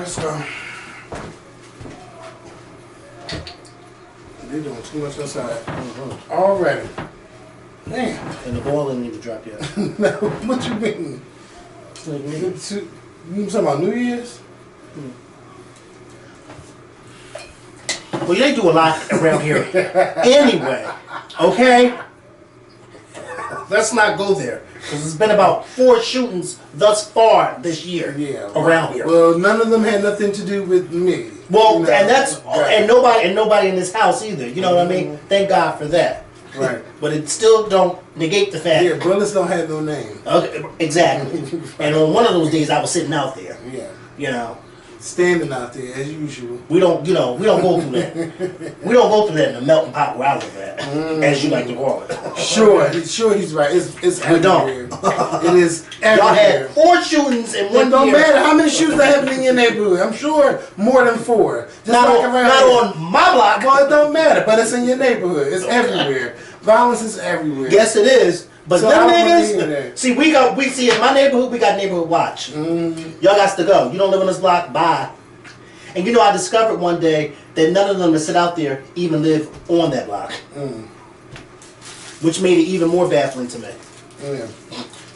let's go. They're doing too much outside. Already. Damn. And the ball didn't even drop yet. No, what you mean? You talking about New Year's? Well, they do a lot around here anyway. Okay? Let's not go there. Because there's been about 4 shootings thus far this year around here. Well, none of them had nothing to do with me. Well, you know, and that's and nobody in this house either. You know what I mean? Thank God for that. Right. But it still don't negate the fact. Yeah, bullets don't have no name. Okay, exactly. And on one of those days, I was sitting out there. Yeah. You know. Standing out there as usual. We don't go through that. We don't go through that in the melting pot where I live at, as you like to call it. Sure, he's right. It's we don't. It is everywhere. Y'all had 4 shootings in one year. It don't matter how many shootings are happening in your neighborhood. I'm sure more than 4. Just not on my block. Well, it don't matter, but it's in your neighborhood. It's everywhere. Violence is everywhere. Yes, it is. But so them niggas, see, we see in my neighborhood, we got neighborhood watch. Y'all got to go. You don't live on this block, bye. And you know, I discovered one day that none of them that sit out there even live on that block. Which made it even more baffling to me. Yeah.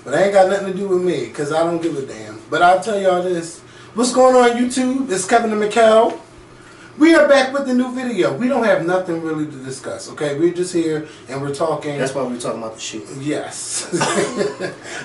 But it ain't got nothing to do with me, because I don't give a damn. But I'll tell y'all this. What's going on YouTube? It's Kevin and Makael. We are back with the new video. We don't have nothing really to discuss, okay? We're just here and we're talking. That's why we're talking about the shooting. Yes.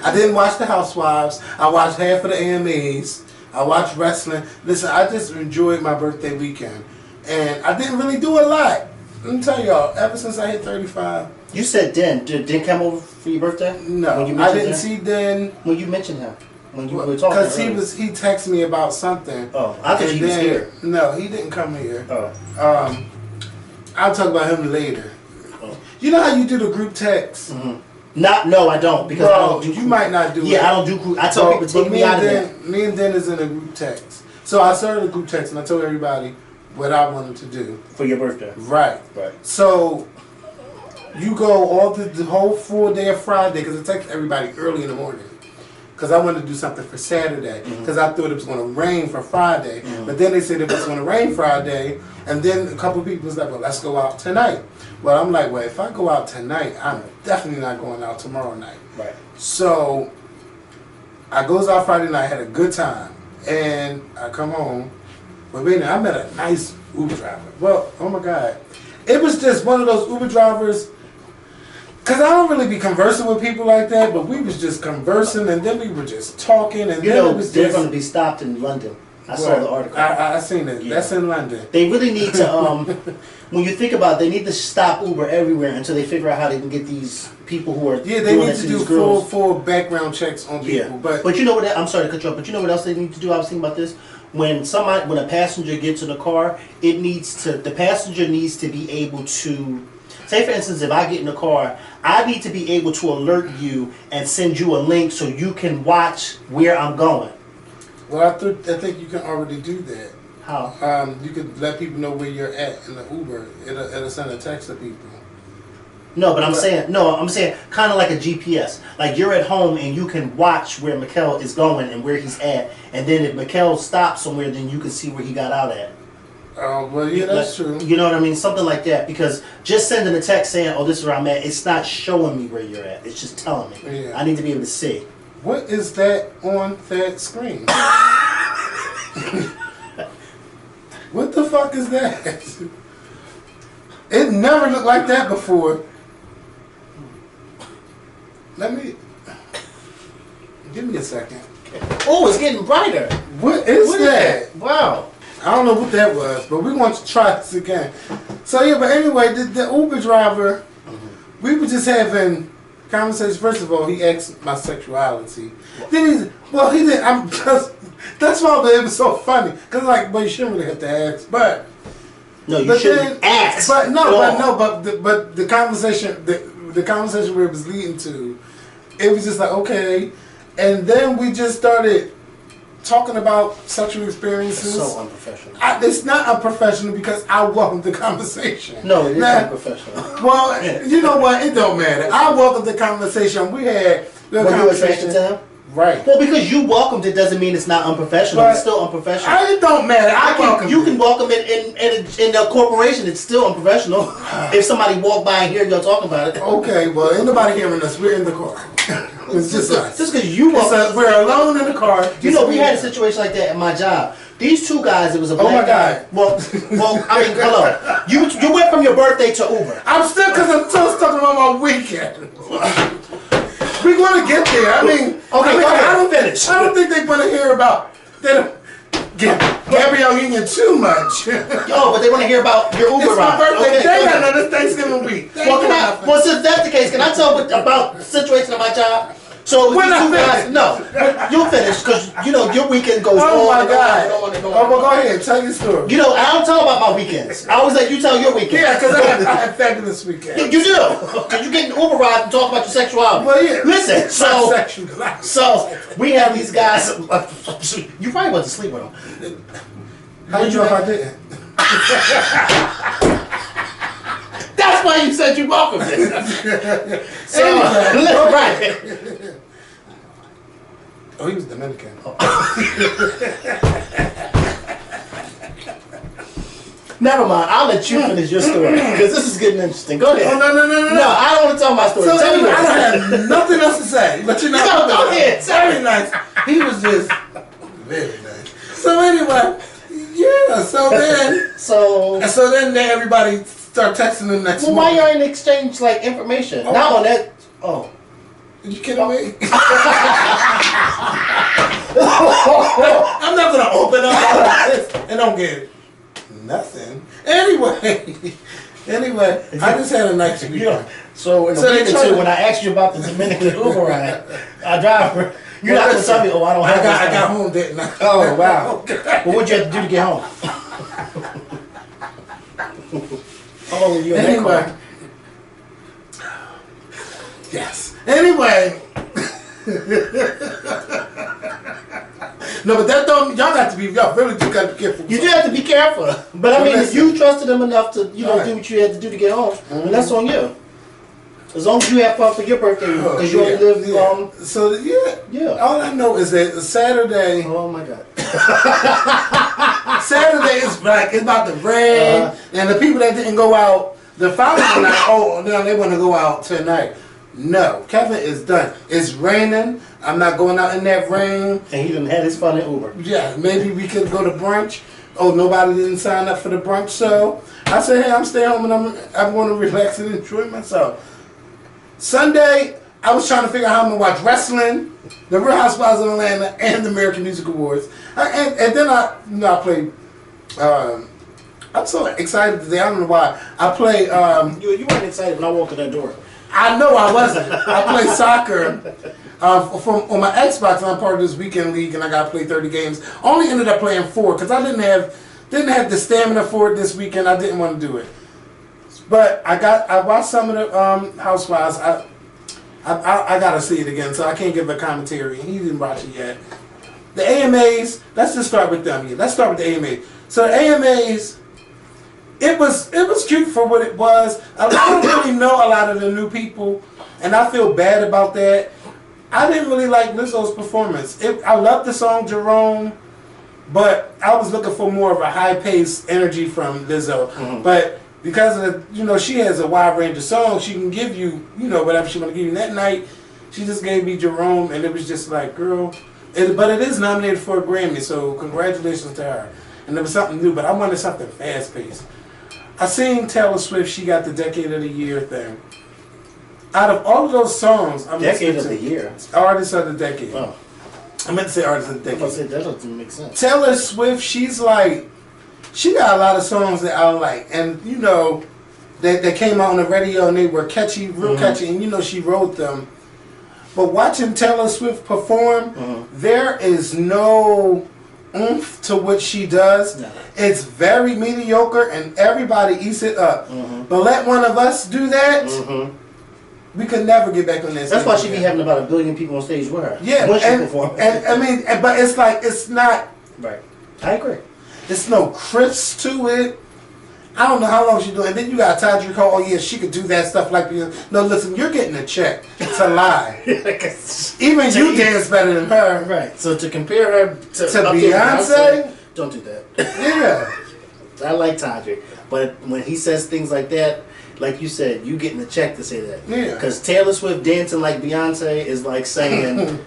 I didn't watch The Housewives. I watched half of the AMAs. I watched wrestling. Listen, I just enjoyed my birthday weekend. And I didn't really do a lot. Let me tell y'all, ever since I hit 35. You said Den. Did come over for your birthday? No, I didn't see Den. When you mentioned him. When you were talking. Because he texted me about something. Oh, I thought he was here. No, he didn't come here. Oh. I'll talk about him later. Oh. You know how you do the group text? No, I don't. Because I don't do you might not do it. Yeah, I don't do group. I tell people to take me out of there. Me and Den is in a group text. So I started a group text and I told everybody what I wanted to do. For your birthday. Right. Right. So you go all the whole full day of Friday, because it takes everybody early in the morning. Because I wanted to do something for Saturday. Because I thought it was going to rain for Friday. But then they said it was going to rain Friday. And then a couple of people was like, well, let's go out tonight. Well, I'm like, well, if I go out tonight, I'm definitely not going out tomorrow night. Right. So I goes out Friday night, had a good time. And I come home. But wait a minute, I met a nice Uber driver. Well, oh my God. It was just one of those Uber drivers. Because I don't really be conversing with people like that, but we was just conversing, and then we were just talking, and then it was they're going to be stopped in London. I saw the article. I seen it. Yeah. That's in London. They really need to, when you think about it, they need to stop Uber everywhere until they figure out how they can get these people who are they need to do full background checks on people. Yeah. But you know what, I'm sorry to cut you off, but you know what else they need to do? I was thinking about this. When a passenger gets in the car, the passenger needs to be able to, say for instance, if I get in the car, I need to be able to alert you and send you a link so you can watch where I'm going. Well, I think you can already do that. How? You could let people know where you're at in the Uber. It'll send a text to people. No, but I'm saying kind of like a GPS. Like you're at home and you can watch where Makael is going and where he's at. And then if Makael stops somewhere, then you can see where he got out at. Oh, well, yeah, that's true. You know what I mean? Something like that. Because just sending a text saying, oh, this is where I'm at, it's not showing me where you're at. It's just telling me. Yeah. I need to be able to see. What is that on that screen? What the fuck is that? It never looked like that before. Give me a second. Oh, it's getting brighter. What is that? Wow. I don't know what that was, but we want to try this again. So yeah, but anyway, the Uber driver, we were just having conversations. First of all, he asked my sexuality. Then he didn't. That's why it was so funny. Cause like, well, you shouldn't really have to ask, but no, you shouldn't ask. But the conversation, the conversation where it was leading to, it was just like okay, and then we just started talking about sexual experiences. It's so unprofessional. It's not unprofessional because I welcome the conversation. No, it is unprofessional. Well, you know what? It don't matter. I welcome the conversation. We had the conversation. You attracted to him? Right. Well, because you welcomed it doesn't mean it's not unprofessional. But it's still unprofessional. It don't matter. You can welcome it in a corporation. It's still unprofessional. If somebody walk by and hear y'all talking about it. Okay, well, ain't nobody hearing us. We're in the car. It's just us. Just because you we're alone in the car. You know, we had a situation like that at my job. These two guys, it was a black guy. Well, I mean, hello. You went from your birthday to Uber. I'm still talking about my weekend. We're going to get there. I mean, don't finish. I don't think they're going to hear about Gabrielle Union too much. But they want to hear about your Uber ride. It's my birthday. They got another Thanksgiving week. Well, since that's the case, can I tell about the situation at my job? So we're not finished. No, you'll finish because you know your weekend goes on and and on and on. Well, go ahead, tell your story. You know, I don't tell about my weekends. I always let you tell your weekend. Yeah, because I had fabulous weekend. You do, because you get an Uber ride and talk about your sexuality. Well, yeah. Listen, so we have these guys. You probably went to sleep with them. How did you know if I didn't? That's why you said you welcomed it. So, right. Oh, he was Dominican. Never mind. I'll let you finish your story because this is getting interesting. Go ahead. Oh, no. No, I don't want to tell my story. So tell me I don't have nothing else to say. But you know, go ahead. Very nice. He was just very nice. So anyway, yeah. So then everybody start texting the next. Well, why y'all ain't exchange like information? Oh. Not on that. Oh. Are you kidding me? I'm not gonna open up and don't get nothing. Anyway, I just had a nice weekend. So in a week or two, when I asked you about the Dominican Uber ride, I drive. You're not gonna tell me, oh, I don't have. I got home, didn't I? Oh wow. Okay. Well, what'd you have to do to get home? How long were you in that car? Yes. Anyway. No, but that don't. Y'all really do got to be careful. You do have to be careful. But I mean, if you trusted them enough to, do what you had to do to get home, then that's on you. As long as you have fun for your birthday, because you only live. So yeah. All I know is that Saturday. Oh my God. Saturday is like it's about to rain, and the people that didn't go out the following night. Oh, no, they want to go out tonight. No, Kevin is done. It's raining. I'm not going out in that rain. And he done had his fun in Uber. Yeah, maybe we could go to brunch. Oh, nobody didn't sign up for the brunch, so I said, hey, I'm staying home and I'm going to relax and enjoy myself. Sunday, I was trying to figure out how I'm going to watch wrestling, the Real Housewives of Atlanta, and the American Music Awards. And then I played. I'm so excited today. I don't know why. I play. You weren't excited when I walked in that door. I know I wasn't. I play soccer on my Xbox, and I'm part of this weekend league, and I got to play 30 games. Only ended up playing 4 because I didn't have the stamina for it this weekend. I didn't want to do it, but I watched some of the Housewives. I got to see it again, so I can't give a commentary. He didn't watch it yet. The AMAs. Let's just start with them. Let's start with the AMAs. So the AMAs. It was cute for what it was. I don't really know a lot of the new people, and I feel bad about that. I didn't really like Lizzo's performance. I love the song Jerome, but I was looking for more of a high-paced energy from Lizzo. Mm-hmm. But because of she has a wide range of songs, she can give you whatever she want to give you. That night, she just gave me Jerome, and it was just like, girl. But it is nominated for a Grammy, so congratulations to her. And it was something new, but I wanted something fast-paced. I seen Taylor Swift. She got the Decade of the Year thing. Out of all of those songs, Decade of the Year, Artist of the Decade. Oh, I meant to say Artist of the Decade. I said that doesn't make sense. Taylor Swift, she got a lot of songs that I like, and they came out on the radio and they were catchy, real catchy, and she wrote them. But watching Taylor Swift perform, there is no oomph to what she does. No. It's very mediocre and everybody eats it up. But let one of us do that, we could never get back on that stage. That's why she be having about 1 billion people on stage with her. Yeah, when she performs. And I mean, but it's not right. I agree. There's no crisp to it. I don't know how long she's doing. And then you got Tadri call, oh yeah, she could do that stuff like Beyonce. No, listen, you're getting a check to lie. Even you dance better than her. Right. So to compare her to Beyonce? Don't do that. Yeah. I like Tadri. But when he says things like that, like you said, you getting a check to say that. Yeah. Because Taylor Swift dancing like Beyonce is like saying...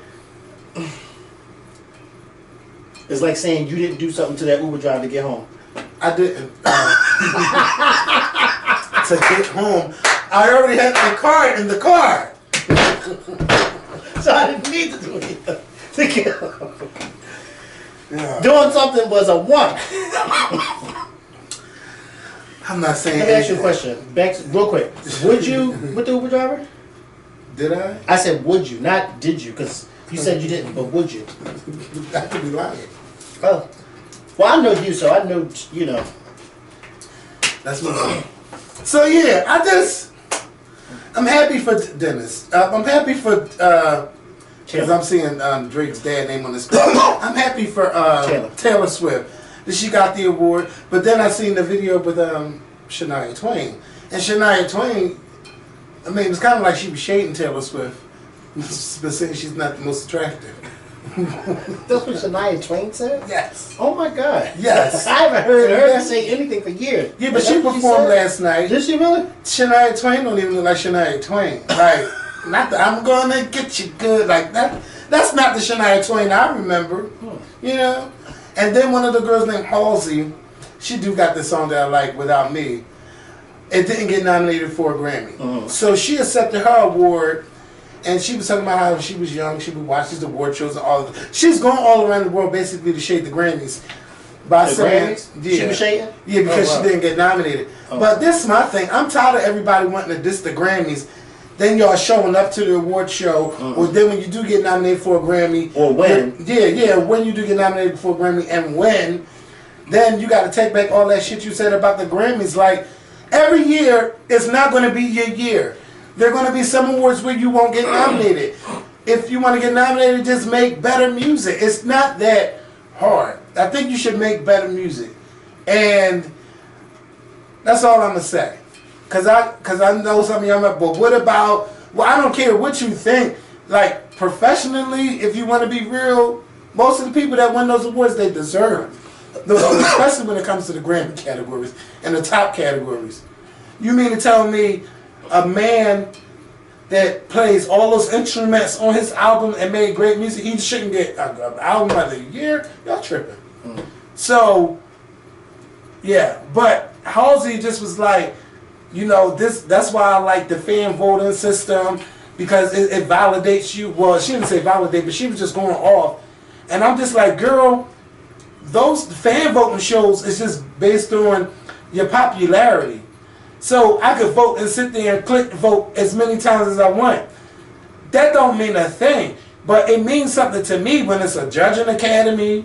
It's like saying you didn't do something to that Uber driver to get home. I didn't. To get home. I already had the card in the car. So I didn't need to do anything to get home. Yeah. Doing something was a one. I'm not saying Let me ask you a question. Back to, real quick. Would you with the Uber driver? Did I? I said would you, not did you, because you said you didn't, but would you? I could be lying. Oh. Well, I know you, so I know, you know. That's my So yeah, I'm happy for Dennis. I'm happy for, because I'm seeing Drake's dad name on the screen. I'm happy for Taylor Swift that she got the award. But then I seen the video with Shania Twain. And Shania Twain, I mean, it's kind of like she was shading Taylor Swift, but saying she's not the most attractive. That's what Shania Twain said? Yes. Oh my God. Yes. I haven't heard her say anything for years. Yeah, but she performed last night. Did she really? Shania Twain don't even look like Shania Twain. Like, not the I'm gonna get you good like that. That's not the Shania Twain I remember. You know? And then one of the girls named Halsey, she do got the song that I like, Without Me. It didn't get nominated for a Grammy. So she accepted her award. And she was talking about how she was young, she would watch these award shows and all of it. She's going all around the world basically to shade the Grammys. By saying, yeah. She was shading? Yeah, because she didn't get nominated. But this is my thing. I'm tired of everybody wanting to diss the Grammys. Then y'all showing up to the award show, or then when you do get nominated for a Grammy. Or when. When you do get nominated for a Grammy and when, then you got to take back all that shit you said about the Grammys. Like, every year is not going to be your year. There are going to be some awards where you won't get nominated. If you want to get nominated, just make better music. It's not that hard. I think you should make better music. And that's all I'm going to say. Because I know some of y'all might, but what about, well, I don't care what you think. Like, professionally, if you want to be real, most of the people that win those awards, they deserve. Especially when it comes to the Grammy categories and the top categories. You mean to tell me a man that plays all those instruments on his album and made great music, he shouldn't get an album of the year? Y'all tripping. So, yeah. But Halsey just was like, you know, that's why I like the fan voting system, because it validates you. Well, she didn't say validate, but she was just going off. And I'm just like, girl, those fan voting shows is just based on your popularity. So I could vote and sit there and click vote as many times as I want. That don't mean a thing. But it means something to me when it's a judging academy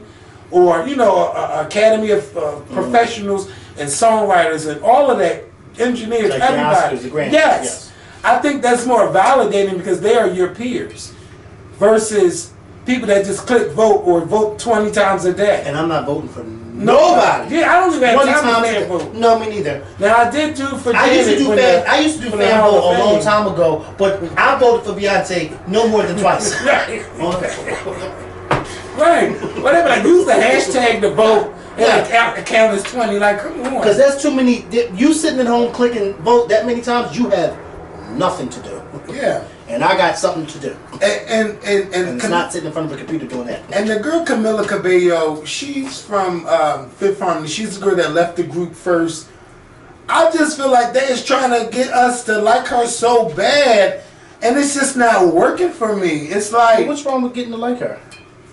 or, you know, a academy of professionals and songwriters and all of that, engineers, like everybody. The Grammys, yes. I think that's more validating because they are your peers versus people that just click vote or vote 20 times a day. And I'm not voting for nobody. Yeah, I don't even have time to vote. No, me neither. Now I did do for I used to do fan vote a long time ago, but I voted for Beyonce no more than twice. Right. Right. Whatever. Like, use the hashtag to vote and the count is 20. Like, come on. Because there's too many. You sitting at home clicking vote that many times, you have nothing to do. Yeah. And I got something to do. And it's not sitting in front of a computer doing that. And the girl Camila Cabello, she's from Fifth Harmony. She's the girl that left the group first. I just feel like they is trying to get us to like her so bad, and it's just not working for me. It's like, what's wrong with getting to like her?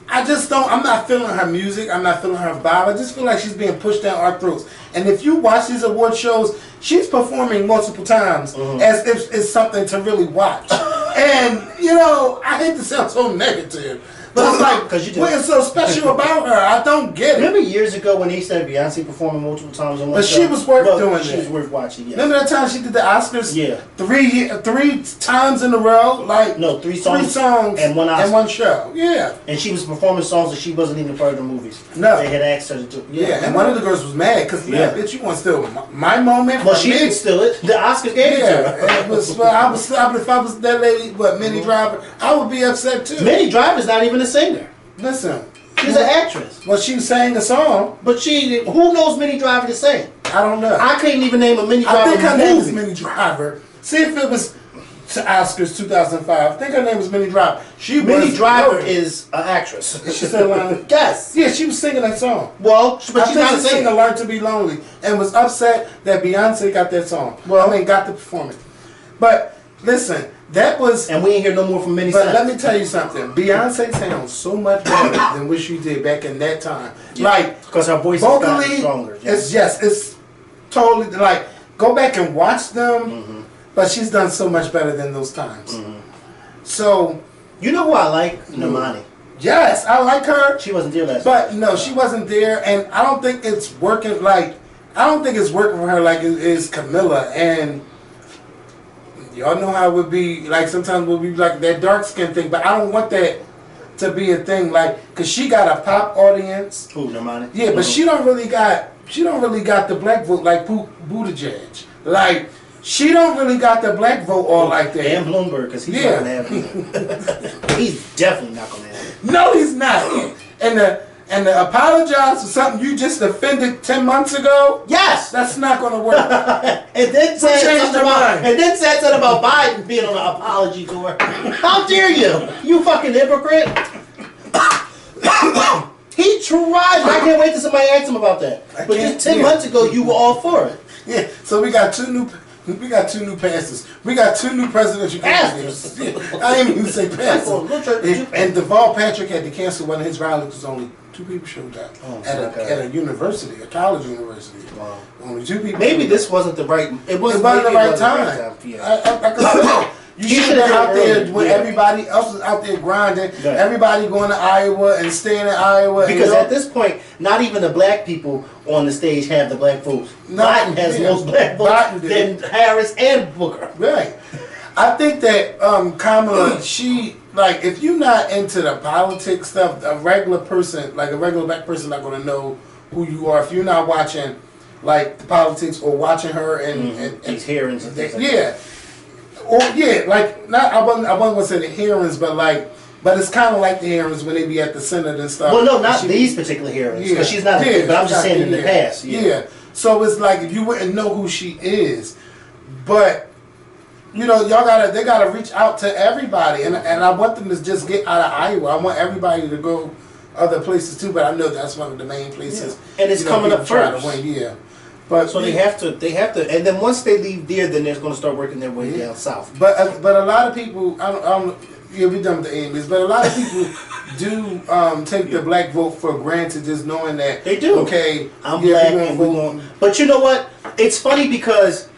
I just don't. I'm not feeling her music. I'm not feeling her vibe. I just feel like she's being pushed down our throats. And if you watch these award shows, she's performing multiple times as if it's something to really watch. And, you know, I hate to sound so negative, But it's like, 'Cause you do. what is so special about her? I don't get it. Remember years ago when they said Beyonce performing multiple times on one But show? she was worth doing She that. was worth watching, yes. Remember that time she did the Oscars? Yeah. Three times in a row? Like, No, three songs and one Oscar. and one show. Yeah. And she was performing songs that she wasn't even part of the movies. No. They had asked her to do. Yeah, and one of the girls was mad because, bitch, you want to steal my moment? Well, from she me? didn't steal it. The Oscars gave it to her. Yeah, it was. Well, if I was that lady, Minnie Driver, I would be upset too. Minnie Driver's not even a singer. Listen, She's an actress. well, she sang a song. But who knows Minnie Driver to sing? I don't know. I couldn't even name a Minnie Driver I think her name was movie. Minnie Driver. See if it was to Oscars 2005. I think her name was Minnie Driver. Minnie was Driver no. is an actress. She said, Yes. yeah, she was singing that song. Well, but I she's think not a the singer singer. learned to be lonely and was upset that Beyonce got that song. Well, I mean, got the performance. But listen, that was. And we ain't hear no more from Minnie. But let me tell you something. Beyonce sounds so much better than what she did back in that time. Yeah. Like, because her voice is gotten vocally, stronger. it's totally like go back and watch them. But she's done so much better than those times. So, You know who I like? Normani. yes, I like her. She wasn't there last But night. no, she wasn't there, and I don't think it's working. Like, I don't think it's working for her like it is Camilla. And y'all know how it would be. Like sometimes we'll be like that dark skin thing, but I don't want that to be a thing. Like, cause she got a pop audience. Who, Normani? Yeah, but she don't really got the black vote like Buttigieg. Like, she don't really got the black vote all like that. And Bloomberg, because he's not going to have it. He's definitely not going to have it. No, he's not. And to apologize for something you just offended 10 months ago, Yes! that's not going to work. And then said changed something your about, mind? and then said something about Biden being on an apology tour. How dare you? You fucking hypocrite. He tried. I can't wait till somebody asks him about that. But just 10 months ago, you were all for it. Yeah, so we got two new pastors. We got two new presidential candidates. I didn't even say pastors. And Deval Patrick had to cancel one of his rallies because only 2 people showed up at a university, a college university. Wow. Only 2 people. Maybe this wasn't the right. It wasn't the right the time. Yeah. Like I said, you He should should've have been done out there early, when yeah. everybody else is out there grinding. Right. Everybody going to Iowa and staying in Iowa. Because and at this point, not even the black people on the stage have the black votes. No, Biden has yeah. most black Biden votes did. than Harris and Booker. Right. I think that Kamala, she, like, if you're not into the politics stuff, a regular person, like a regular black person, not going to know who you are. If you're not watching, like, the politics or watching her and These hearings and things like that. yeah. Or, yeah, like, not, I wasn't going to say the hearings, but, like, but it's kind of like the hearings when they be at the Senate and stuff. Well, no, not these particular hearings, because she's not. Yeah, But I'm she's just not saying in the there. past. Yeah. So it's like if you wouldn't know who she is, but you know, they gotta reach out to everybody, and I want them to just get out of Iowa. I want everybody to go other places too, but I know that's one of the main places. Yeah. And it's coming up try to first. win, yeah. But So they have to, and then once they leave there, then they're going to start working their way down south. But a lot of people, I don't yeah, we done with the Amy's, but a lot of people do take the black vote for granted, just knowing that They do. Okay, I'm yeah, black we and we're vote. going. But you know what? It's funny because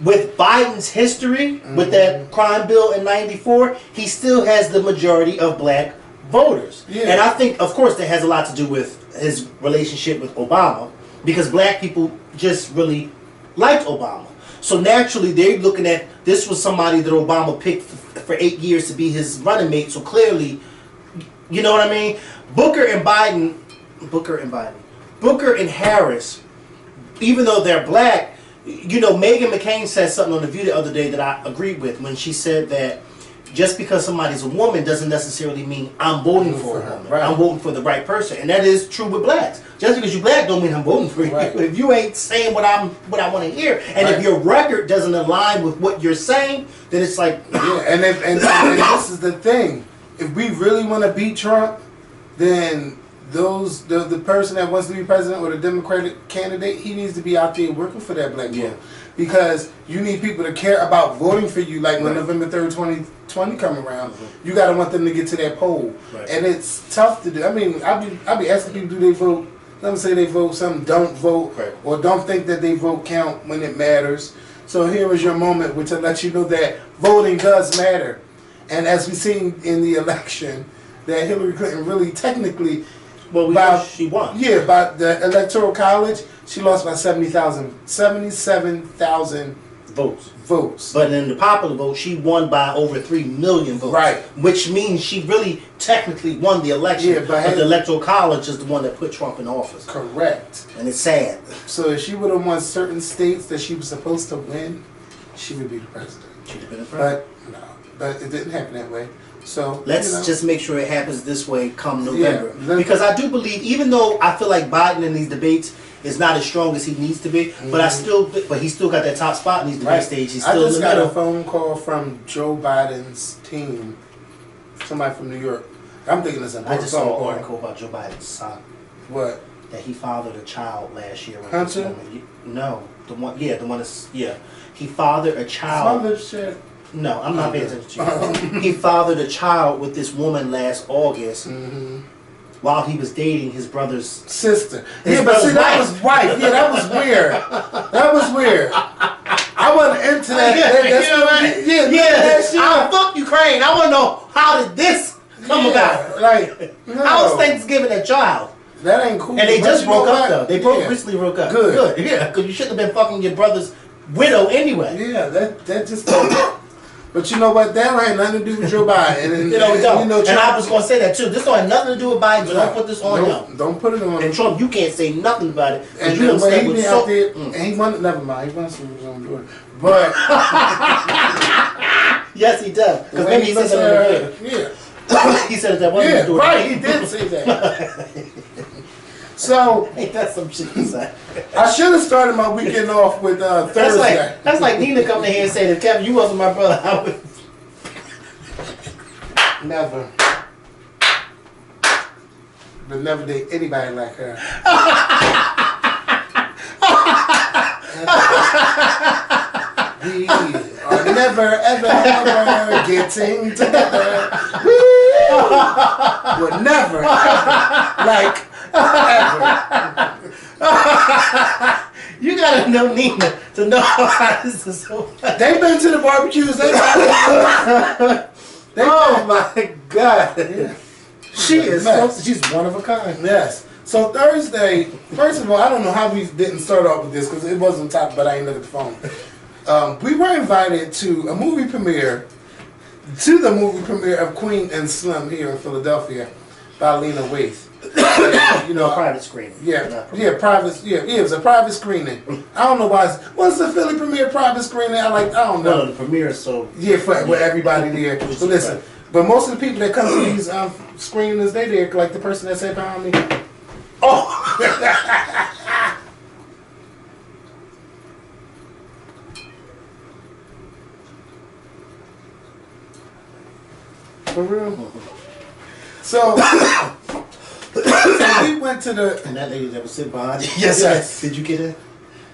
with Biden's history, with that crime bill in '94, he still has the majority of black voters. Yeah. And I think, of course, that has a lot to do with his relationship with Obama, because black people just really liked Obama. So naturally, they're looking at this was somebody that Obama picked for 8 years to be his running mate. So clearly, you know what I mean? Booker and Harris, even though they're black, you know, Meghan McCain said something on The View the other day that I agreed with when she said that just because somebody's a woman doesn't necessarily mean I'm voting for her. Right. I'm voting for the right person, and that is true with blacks. Just because you're black don't mean I'm voting for you. Right. If you ain't saying what I want to hear, and Right. if your record doesn't align with what you're saying, then it's like Yeah, and this is the thing. If we really want to beat Trump, then the person that wants to be president or the Democratic candidate, he needs to be out there working for that black vote. Because you need people to care about voting for you. Like when November 3rd, 2020 come around, you got to want them to get to that poll. Right. And it's tough to do. I mean, I be asking people, do they vote? Some say they vote, some don't vote, Right. or don't think that they vote count when it matters. So here is your moment to let you know that voting does matter. And as we've seen in the election, that Hillary Clinton really technically, Well, we know she won. Yeah, by the Electoral College, she lost by 77,000 votes. But in the popular vote, she won by over 3 million votes. Right. Which means she really technically won the election. Yeah, but the Electoral College is the one that put Trump in office. Correct. And it's sad. So if she would have won certain states that she was supposed to win, she would be the president. She'd have been the president. But no, but it didn't happen that way. So let's just make sure it happens this way come November. Yeah, because I do believe, even though I feel like Biden in these debates is not as strong as he needs to be, but he still got that top spot in these debate stage. He's still I just in the got middle. a phone call from Joe Biden's team, somebody from New York. I'm thinking it's a I just saw an article about Joe Biden's son. What? That he fathered a child last year. Hunter? No, the one that's he fathered a child. Father shit. No, I'm not paying attention to you. He fathered a child with this woman last August while he was dating his brother's sister. Yeah, but see, that was wife. Yeah, that was weird. That was weird. I wasn't into that. Fuck Ukraine. I want to know, how did this come about? Like, no. How was Thanksgiving a child? That ain't cool. And they just broke up, though. They recently broke up. Good. Yeah, because you shouldn't have been fucking your brother's widow anyway. Yeah, that just... But you know what? That ain't nothing to do with Joe Biden. And, don't. And I was going to say that too. This don't have nothing to do with Biden. So don't put this on him. Don't put it on him. And Trump, you can't say nothing about it. And you the way he be out there, and he wanted, never mind, he wants to was on doing. But yes, he does. Because maybe he said that. Yeah. He said that wasn't yeah, doing right. He did say that. So ain't that some shit he said? I should have started my weekend off with Thursday. That's like Nina coming in here and saying, if Kevin, you wasn't my brother, I would. Never. But never date anybody like her. We are never, ever getting together. We're never, ever, ever. You gotta know Nina to know how this is so funny. They've been to the barbecues. Oh my God. Yeah. She's one of a kind. Yes. So Thursday, first of all, I don't know how we didn't start off with this because it wasn't top, but I ain't look at the phone. We were invited to the movie premiere of Queen and Slim here in Philadelphia by Lena Waithe. You know, private screening. Private. It was a private screening. I don't know why. What's the Philly premiere private screening? I don't know. No, the premiere is so. Yeah, with everybody there. But listen, but most of the people that come to these screenings, they there like the person that sat behind me. Oh. For real. So we went to the. And that lady that was sitting behind you. Yes. Did you get it?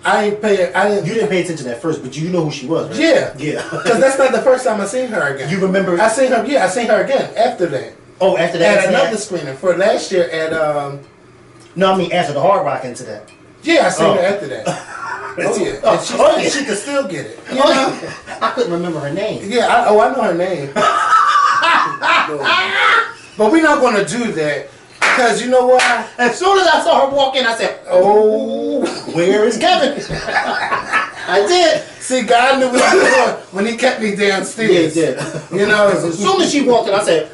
You didn't pay attention at first, but you know who she was, right? Yeah. Because that's not the first time I seen her again. You remember? I seen her again after that. Oh, after that. At another screening for last year at No, I mean after the Hard Rock incident. Yeah, I seen her after that. And she could still get it. You know? I couldn't remember her name. Yeah, I know her name. But we're not going to do that. Because you know what? As soon as I saw her walk in, I said, "Oh, where is Kevin?" I did. See, God knew what he was doing when he kept me downstairs. Yeah, he did. You know, as soon as she walked in, I said,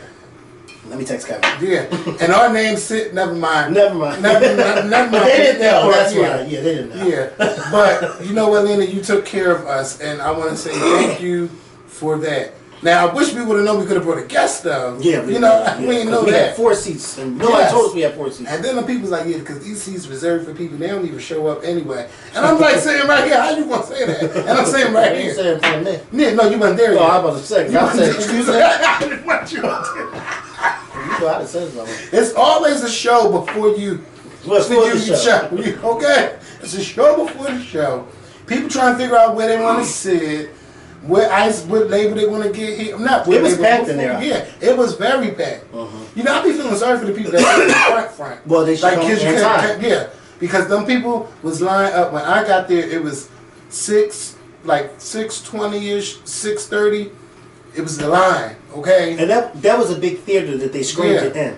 "Let me text Kevin." Yeah, and our names sit. Never mind. Never mind. Never mind. But they didn't know. That's right. Yeah, they didn't know. Yeah, but you know what, Lena? You took care of us, and I want to say thank you for that. Now, I wish we would have known we could have brought a guest, though. Yeah, we didn't know we that. had 4 seats. And nobody told us we had 4 seats. And then the people's like, yeah, because these seats reserved for people. They don't even show up anyway. And I'm like saying right here, how you going to say that? And I'm saying right here. You saying from me. Yeah, no, you weren't there yet. Oh, I was about to say. I said, excuse me. I didn't want you on there. You know how to say something. It's always a show before you. What's for the show? Okay? It's a show before the show. People trying to figure out where they want to sit. What label they want to get here? It was packed in there. Yeah, it was very packed. You know, I be feeling sorry for the people that sit in the front. Well, they should kids yeah, because them people was lined up. When I got there, it was 6:20ish, 6:30, It was the line, okay? And that was a big theater that they screened it in.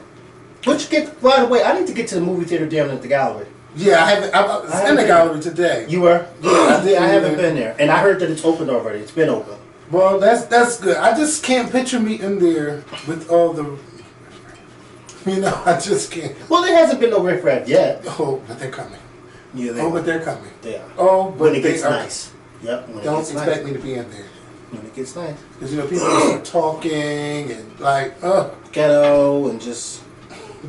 Which by the way, I need to get to the movie theater down at the gallery. Yeah, I was in the gallery today. You were? Yeah, I haven't been there. And I heard that it's opened already. It's been open. Well, that's good. I just can't picture me in there with all the... You know, I just can't. Well, there hasn't been no riffraff yet. Oh, but they're coming. Yeah, but they're coming. They are. Oh, but when it gets nice. Yep. Don't expect me to be in there. When it gets nice. Because, you know, people start talking and like, ghetto and just...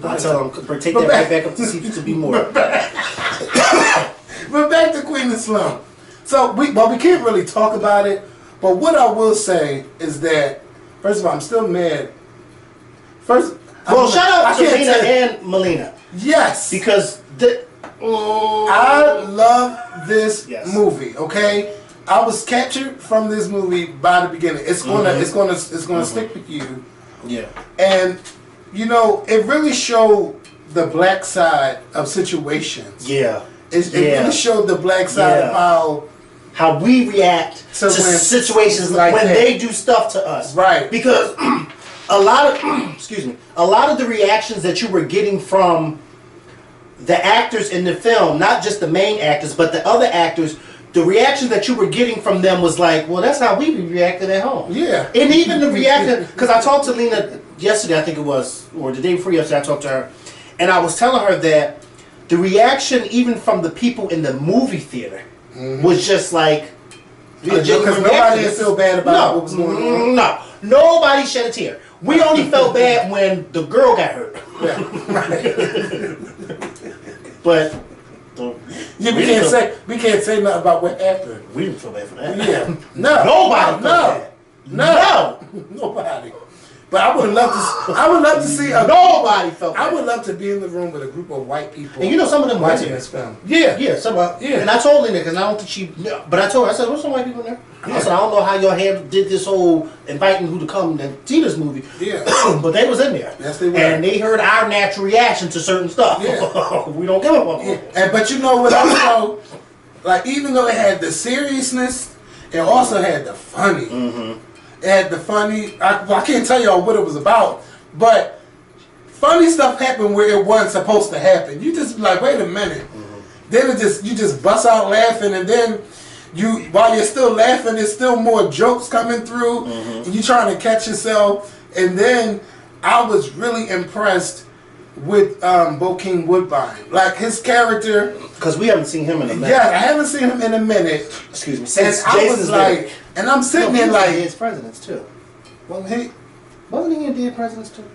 I tell them, take that right back up to seats to be more. But back to Queen of Slum. So, we can't really talk about it. But what I will say is that, first of all, I'm still mad. Shout out to Lena and Melina. Yes. Because I love this movie, okay? I was captured from this movie by the beginning. It's gonna stick with you. Yeah. And you know, it really showed the black side of situations. Yeah. It really showed the black side of how we react to situations like when they do stuff to us. Right. Because a lot of the reactions that you were getting from the actors in the film, not just the main actors, but the other actors, the reaction that you were getting from them was like, well, that's how we reacted at home. Yeah. And even the reaction, because I talked to Lena yesterday, I think it was, or the day before yesterday, I talked to her, and I was telling her that the reaction, even from the people in the movie theater, was just like, because nobody didn't feel bad about what was going on. No, nobody shed a tear. We only felt bad when the girl got hurt. Yeah, right. But we can't say nothing about what happened. We didn't feel bad for that. Yeah, nobody. But I would love to see. Nobody felt bad. I would love to be in the room with a group of white people. And you know, some of them watching this film. Yeah. And I told Lena, because I don't think she. But I told her, I said, "What's some white people in there?" Yeah. I said, "I don't know how y'all did this whole inviting who to come and see this movie." Yeah. But they was in there. Yes, they were. And they heard our natural reaction to certain stuff. Yeah. We don't give a fuck. Yeah. But you know what? Also, like, even though it had the seriousness, it also had the funny. Mm-hmm. It had the funny. I can't tell y'all what it was about, but funny stuff happened where it wasn't supposed to happen. You just be like, wait a minute. Mm-hmm. Then you just bust out laughing, and then while you're still laughing, there's still more jokes coming through, and you're trying to catch yourself. And then I was really impressed with Bokeem Woodbine, like his character. Because we haven't seen him in a minute. Yeah, I haven't seen him in a minute. Excuse me. Since I was like, and I'm sitting there like, Dead Presidents too. Wasn't he in Dead Presidents too?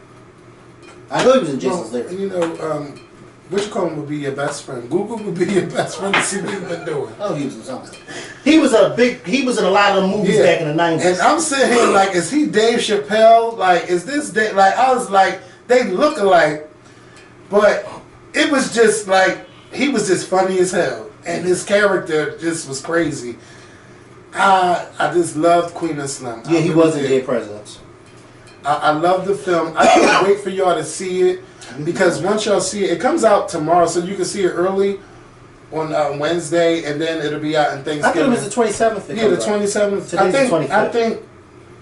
I know he was in Jason's Lyric. You know, which one would be your best friend? Google would be your best friend to see what he's been doing. Oh, he was in something. He was in a lot of the movies back in the 90s. And I'm sitting here like, is he Dave Chappelle? Like, is this Dave? Like, I was like, they look alike, but it was just like, he was just funny as hell, and his character just was crazy. I just loved Queen of Slum. Yeah, he was in Dead Presidents. I love the film. I can't wait for y'all to see it, because once y'all see it, it comes out tomorrow, so you can see it early on Wednesday, and then it'll be out in Thanksgiving. I thought it was the 27th. Yeah, the 27th. Today's the 25th. I think,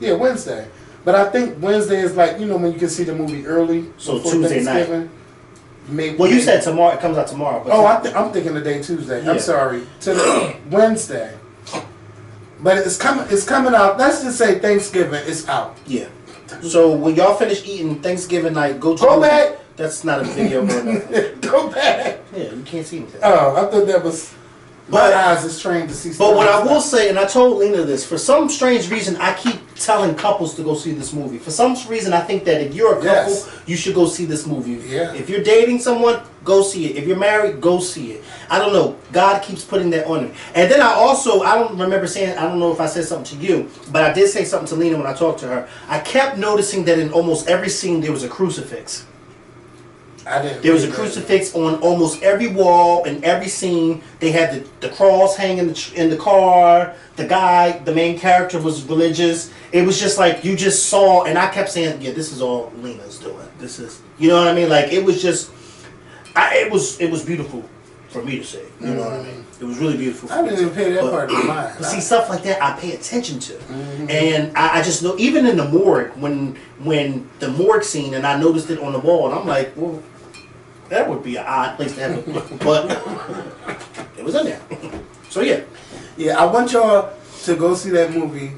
yeah, Wednesday. But I think Wednesday is like, you know, when you can see the movie early. So Tuesday night. Maybe. Well, you said tomorrow. It comes out tomorrow. But I'm thinking the day Tuesday. Yeah. I'm sorry, to the Wednesday. But it's coming out. Let's just say Thanksgiving. It's out. Yeah. So when y'all finish eating Thanksgiving night, go back. That's not a video. Go back. Yeah, you can't see anything. Oh, I thought that was. My eyes is trained to see stuff. But what I will say, and I told Lena this, for some strange reason, I keep telling couples to go see this movie. For some reason, I think that if you're a couple, you should go see this movie. Yeah. If you're dating someone, go see it. If you're married, go see it. I don't know. God keeps putting that on him. And then I don't remember saying, I don't know if I said something to you, but I did say something to Lena when I talked to her. I kept noticing that in almost every scene, there was a crucifix. There was a crucifix on almost every wall in every scene. They had the cross hanging in the car. The main character was religious. It was just like you just saw, and I kept saying, "Yeah, this is all Lena's doing. This is, you know what I mean? Like it was just, it was beautiful. for me to see. You know what I mean? It was really beautiful. I didn't even pay that part of mine. But see, stuff like that I pay attention to, and I just know, even in the morgue, when the morgue scene, and I noticed it on the wall, and I'm like, well, that would be an odd place to have it, but it was in there. So yeah. Yeah, I want y'all to go see that movie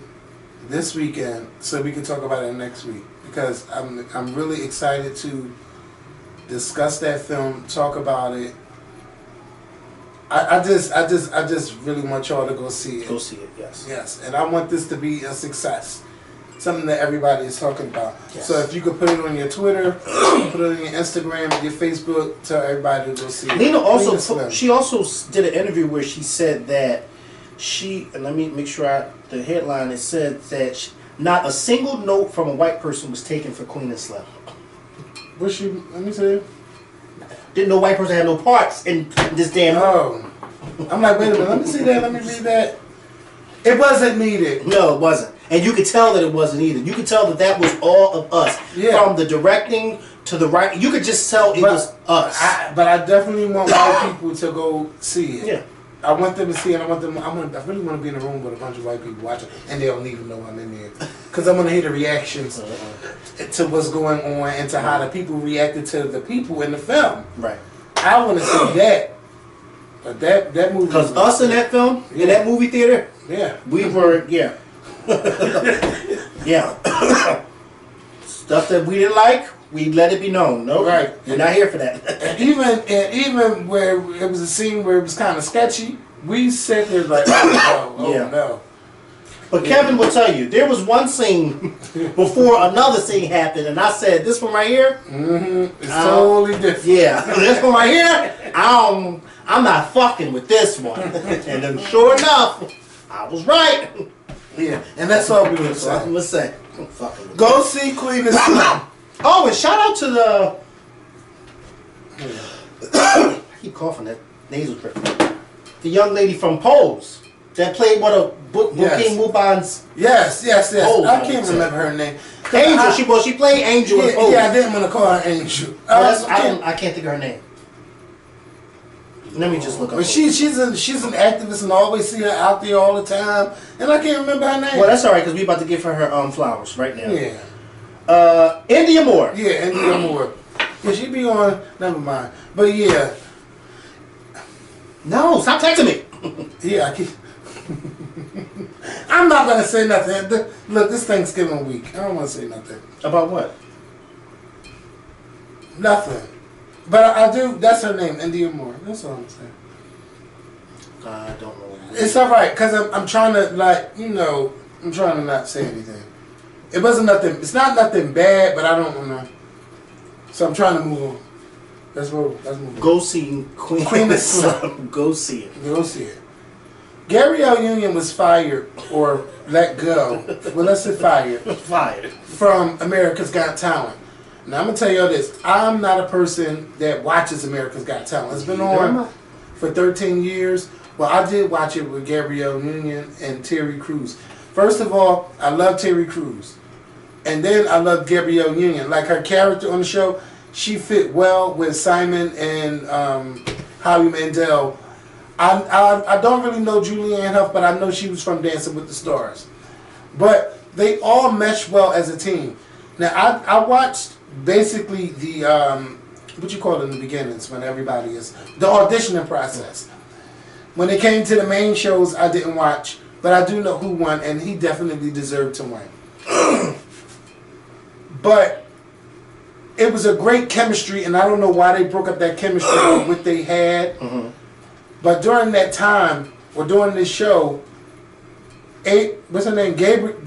this weekend so we can talk about it next week, because I'm really excited to discuss that film, talk about it. I just really want y'all to go see it. Go see it, yes. Yes, and I want this to be a success. Something that everybody is talking about. Yes. So if you could put it on your Twitter, put it on your Instagram, your Facebook, tell everybody to go see it. Lena also, she also did an interview where she said that and let me make sure the headline, it said that not a single note from a white person was taken for Queen and Slim. Let me see. Didn't no white person have no parts in this damn. Oh, I'm like, wait a minute. Let me see that. Let me read that. It wasn't needed. No, it wasn't, and you could tell that it wasn't either. You could tell that was all of us, from the directing to the writing. You could just tell it was us. But I definitely want white people to go see it. Yeah. I want them to see it. I really want to be in a room with a bunch of white people watching, and they don't even know I'm in there, because I want to hear the reactions to what's going on and to how the people reacted to the people in the film. Right. I want to see that. But that movie. Because us in that film, in that movie theater, we were yeah. Stuff that we didn't like, we let it be known. No, right. We're not here for that. And even where it was a scene where it was kind of sketchy, we sat there like, oh no. But Kevin will tell you, there was one scene before another scene happened, and I said, "This one right here, it's totally different." Yeah, this one right here, I'm not fucking with this one. And then, sure enough, I was right. Yeah, and that's all we were saying. Let's say, go see Queen and Slim. Oh, and shout out to I keep coughing, that nasal drip. The young lady from Pose that played King Muban's. Yes. Pose, I can't remember her name. Angel. She played Angel in Pose. Yeah, I didn't want to call her Angel. I can't think of her name. Let me just look up. But she's an activist, and I always see her out there all the time, and I can't remember her name. Well, that's all right, because we about to give her flowers right now. Yeah. India Moore. Yeah, India Moore. Yeah, she be on. Never mind. But yeah. No, stop texting me. Yeah, I keep. I'm not gonna say nothing. Look, this Thanksgiving week. I don't want to say nothing. About what? Nothing. But I do. That's her name, India Moore. That's all I'm saying. I don't know. It's all right, because I'm trying to, I'm trying to not say anything. It wasn't nothing. It's not nothing bad, but I don't know. So I'm trying to move on. Let's move on. Go see Queen and Slim. Go see it. Go see it. Gabrielle Union was fired or let go. Well, let's say fired. Fired. From America's Got Talent. Now, I'm going to tell you all this. I'm not a person that watches America's Got Talent. It's been on for 13 years. Well, I did watch it with Gabrielle Union and Terry Crews. First of all, I love Terry Crews. And then I love Gabrielle Union. Like, her character on the show, she fit well with Simon and Howie Mandel. I don't really know Julianne Huff, but I know she was from Dancing with the Stars. But they all mesh well as a team. Now, I watched basically the, what you call it in the beginnings, when everybody is, the auditioning process. When it came to the main shows, I didn't watch, but I do know who won, and he definitely deserved to win. But it was a great chemistry, and I don't know why they broke up that chemistry or what they had. Mm-hmm. But during that time, or during this show, what's her name? Gabrielle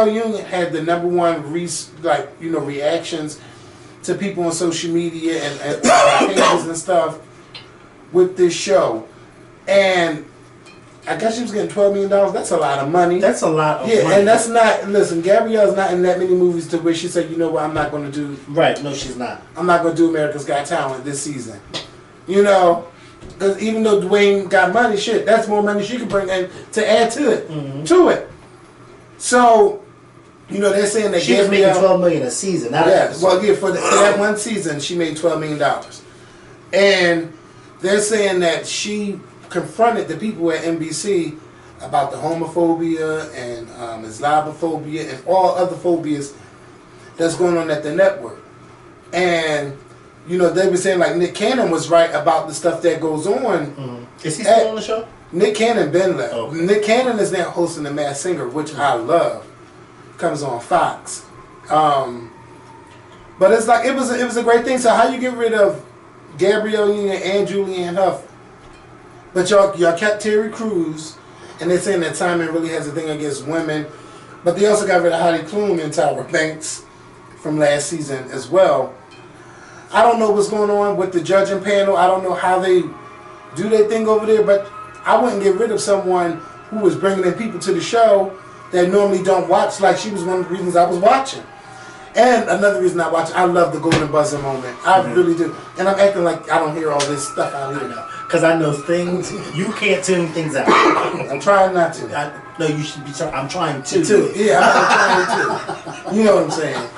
Union had the #1 reactions to people on social media and pages and stuff with this show. And I guess she was getting $12 million. That's a lot of money. That's a lot of money. Yeah, and that's not, listen, Gabrielle's not in that many movies to where she said, you know what, I'm not going to do. Right, no, she's not. I'm not going to do America's Got Talent this season. You know, because even though Dwayne got money, shit, that's more money she could bring in to add to it. Mm-hmm. To it. So, you know, they're saying that she was making $12 million a season. Not yeah, well, yeah, for that one season, she made $12 million. And they're saying that she confronted the people at NBC about the homophobia and Islamophobia and all other phobias that's going on at the network. And, you know, they were saying like Nick Cannon was right about the stuff that goes on. Mm-hmm. Is he still on the show? Nick Cannon been left. Oh. Nick Cannon is now hosting The Masked Singer, which I love. Comes on Fox. But it's like it was a great thing. So how you get rid of Gabrielle Union and Julianne Hough, but y'all kept Terry Crews, and they're saying that Simon really has a thing against women, but they also got rid of Heidi Klum and Tyra Banks from last season as well. I don't know what's going on with the judging panel. I don't know how they do their thing over there, but I wouldn't get rid of someone who was bringing in people to the show that normally don't watch. Like, she was one of the reasons I was watching. And another reason I watch, I love the golden buzzer moment. I really do. And I'm acting like I don't hear all this stuff out here. Because I know things, you can't tune things out. I'm trying not to. No, you should be trying. I'm trying to. Yeah, I'm trying to. You know what I'm saying?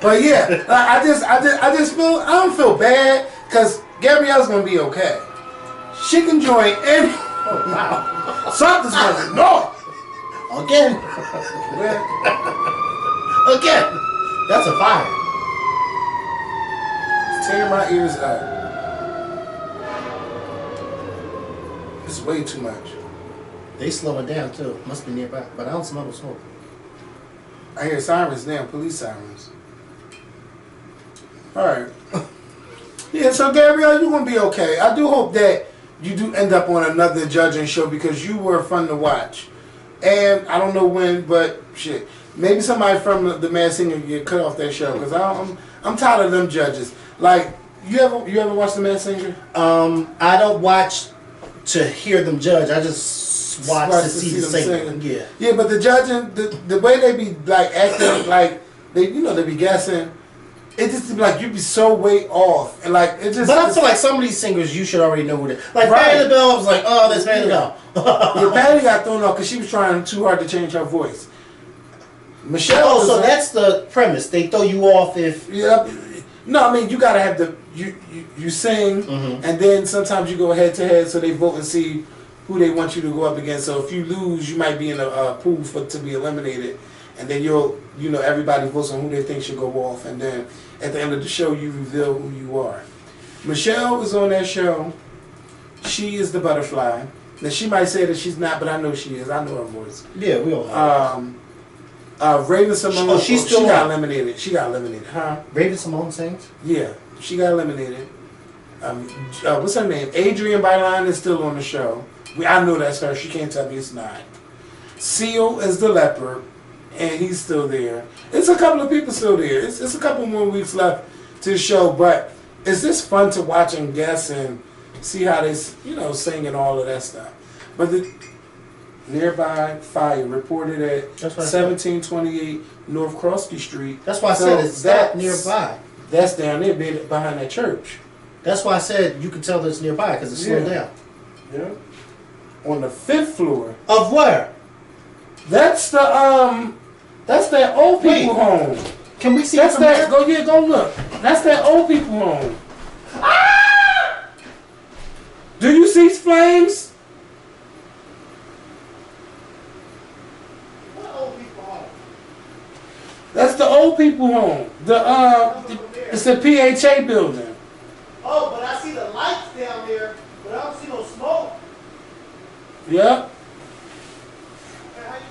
But yeah, I just feel, I don't feel bad because Gabrielle's going to be okay. She can join any. Oh, wow. Something's going to no. Again. Again. That's a fire. It's tearing my ears out. It's way too much. They slow it down too. Must be nearby. But I don't smell the smoke. I hear sirens now, police sirens. Alright. Yeah, so Gabrielle, you're going to be okay. I do hope that you do end up on another judging show because you were fun to watch. And I don't know when, but shit. Maybe somebody from the Masked Singer get cut off that show because I'm tired of them judges. Like, you ever watch the Masked Singer? I don't watch to hear them judge. I just watch to see them sing. Yeah. Yeah, but the judging, the way they be like acting, like they be guessing. It just be like you be so way off, and like it just. But I feel like some of these singers you should already know who they. Like Patti LaBelle, I was like, oh, that's Patti LaBelle. Yeah, Patti got thrown off because she was trying too hard to change her voice. Michelle. Oh, so that's the premise. They throw you off if. Yeah. No, I mean you gotta have you sing, and then sometimes you go head to head, so they vote and see who they want you to go up against. So if you lose, you might be in a pool to be eliminated, and then everybody votes on who they think should go off, and then at the end of the show you reveal who you are. Michelle is on that show. She is the butterfly. Now she might say that she's not, but I know she is. I know her voice. Yeah, we all know. Raven Simone. She got eliminated. She got eliminated, huh? Raven Simone sings? Yeah, she got eliminated. What's her name? Adrienne Bailon is still on the show. I know that's her. She can't tell me it's not. Seal is the leopard, and he's still there. It's a couple of people still there. It's a couple more weeks left to the show, but it's just fun to watch and guess and see how they, sing and all of that stuff. But the nearby fire reported at 1728 North Krosky Street. That's why I said it's that nearby. That's down there behind that church. That's why I said you can tell that it's nearby because it's slowed down. Yeah. On the 5th floor. Of where? That's that old people home. Can we see from there? Go look. That's that old people home. Ah! Do you see flames? What old people home? That's the old people home. It's the PHA building. Oh, but I see the lights down there, but I don't see no smoke. Yep. Hey, how you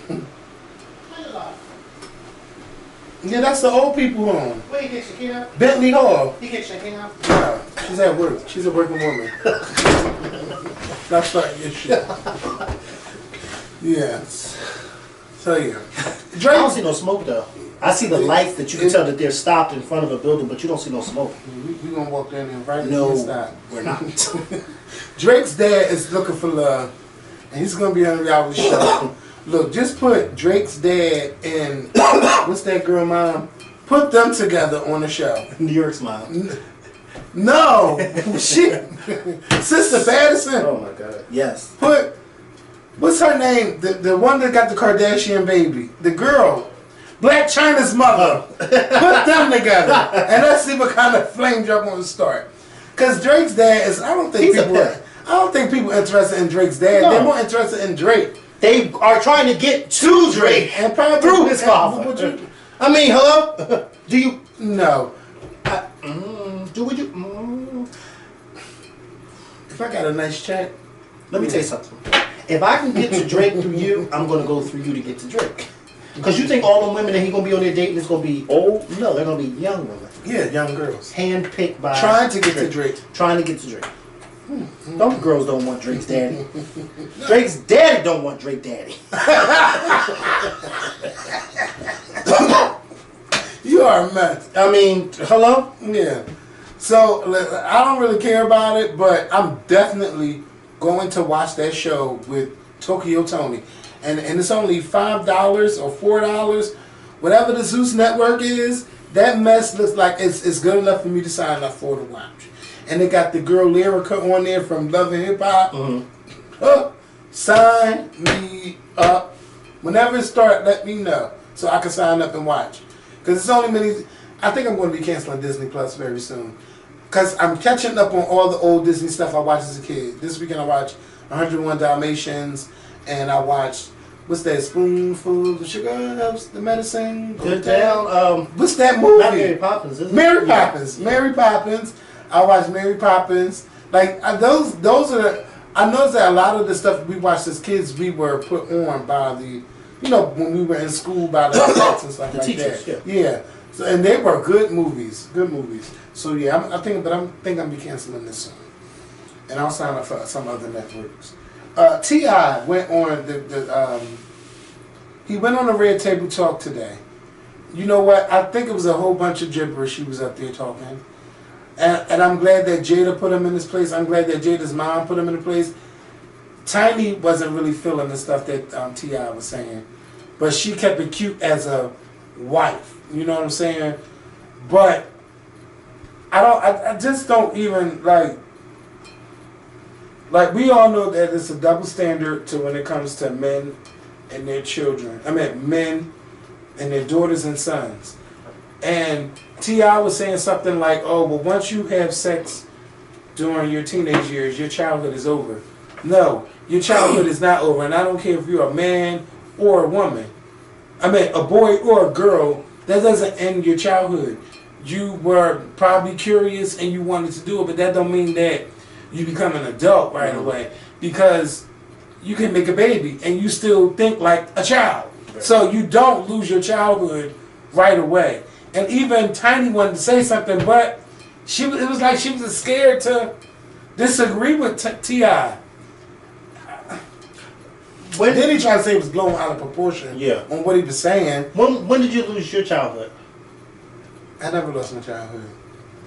doing? How you doing? Yeah, that's the old people home. Where you get Shakina? Bentley Hall. You get Shakina? Yeah, she's at work. She's a working woman. Not starting your shit. Yes. So yeah. I don't see no smoke though. I see the lights that you can tell that they're stopped in front of a building, but you don't see no smoke. We're going to walk down there right now. No, we're not. Drake's dad is looking for love, and he's going to be on a reality show. Look, just put Drake's dad and, what's that girl mom? Put them together on the show. New York's mom. No! Sister Patterson. Oh my God. Yes. What's her name? The one that got the Kardashian baby. The girl. Black China's mother. Put them together. And let's see what kind of flame y'all want to start. Because Drake's dad is, I don't think people interested in Drake's dad. No. They're more interested in Drake. They are trying to get to Drake and probably through his father. I mean, hello? Do you? No. Do you? If I got a nice check. Let me tell you something. If I can get to Drake through you, I'm going to go through you to get to Drake. Because you think all the women that he's going to be on there dating is going to be old? No, they're going to be young women. Yeah, young girls. Handpicked by trying to get to Drake. Trying to get to Drake. Some girls don't want Drake's daddy. Drake's daddy don't want Drake daddy. You are a mess. I mean, hello? Yeah. So, I don't really care about it, but I'm definitely going to watch that show with Tokyo Tony. And it's only $5 or $4. Whatever the Zeus network is, that mess looks like it's good enough for me to sign up for to watch. And they got the girl Lyrica on there from Love and Hip Hop. Sign me up. Whenever it starts, let me know so I can sign up and watch. Because it's only many. I think I'm going to be canceling Disney Plus very soon. Because I'm catching up on all the old Disney stuff I watched as a kid. This weekend I watched 101 Dalmatians, and I watched, what's that, Spoonful of Sugar Helps the Medicine Go Down? What's that movie? Not Mary Poppins, is it? Mary Poppins. Mary Poppins. I watched Mary Poppins. Like, those are, I noticed that a lot of the stuff we watched as kids, we were put on by the, when we were in school, by the adults and stuff the like teachers, that. Yeah. So, and they were good movies. Good movies. So yeah, I think I'm be canceling this soon, and I'll sign up for some other networks. T.I. went on he went on a Red Table Talk today. You know what? I think it was a whole bunch of gibberish he was up there talking, and I'm glad that Jada put him in his place. I'm glad that Jada's mom put him in place. Tiny wasn't really feeling the stuff that T.I. was saying, but she kept it cute as a wife. You know what I'm saying? But I just don't even like we all know that it's a double standard to when it comes to men and their children. I mean, men and their daughters and sons. And T.I. was saying something like, oh, well, once you have sex during your teenage years, your childhood is over. No, your childhood is not over. And I don't care if you're a man or a woman. I mean, a boy or a girl, that doesn't end your childhood. You were probably curious and you wanted to do it, but that don't mean that you become an adult right away, because you can make a baby and you still think like a child. Right. So you don't lose your childhood right away. And even Tiny wanted to say something, but it was like she was scared to disagree with T.I. Then he tried to say it was blown out of proportion on what he was saying. When did you lose your childhood? I never lost my childhood.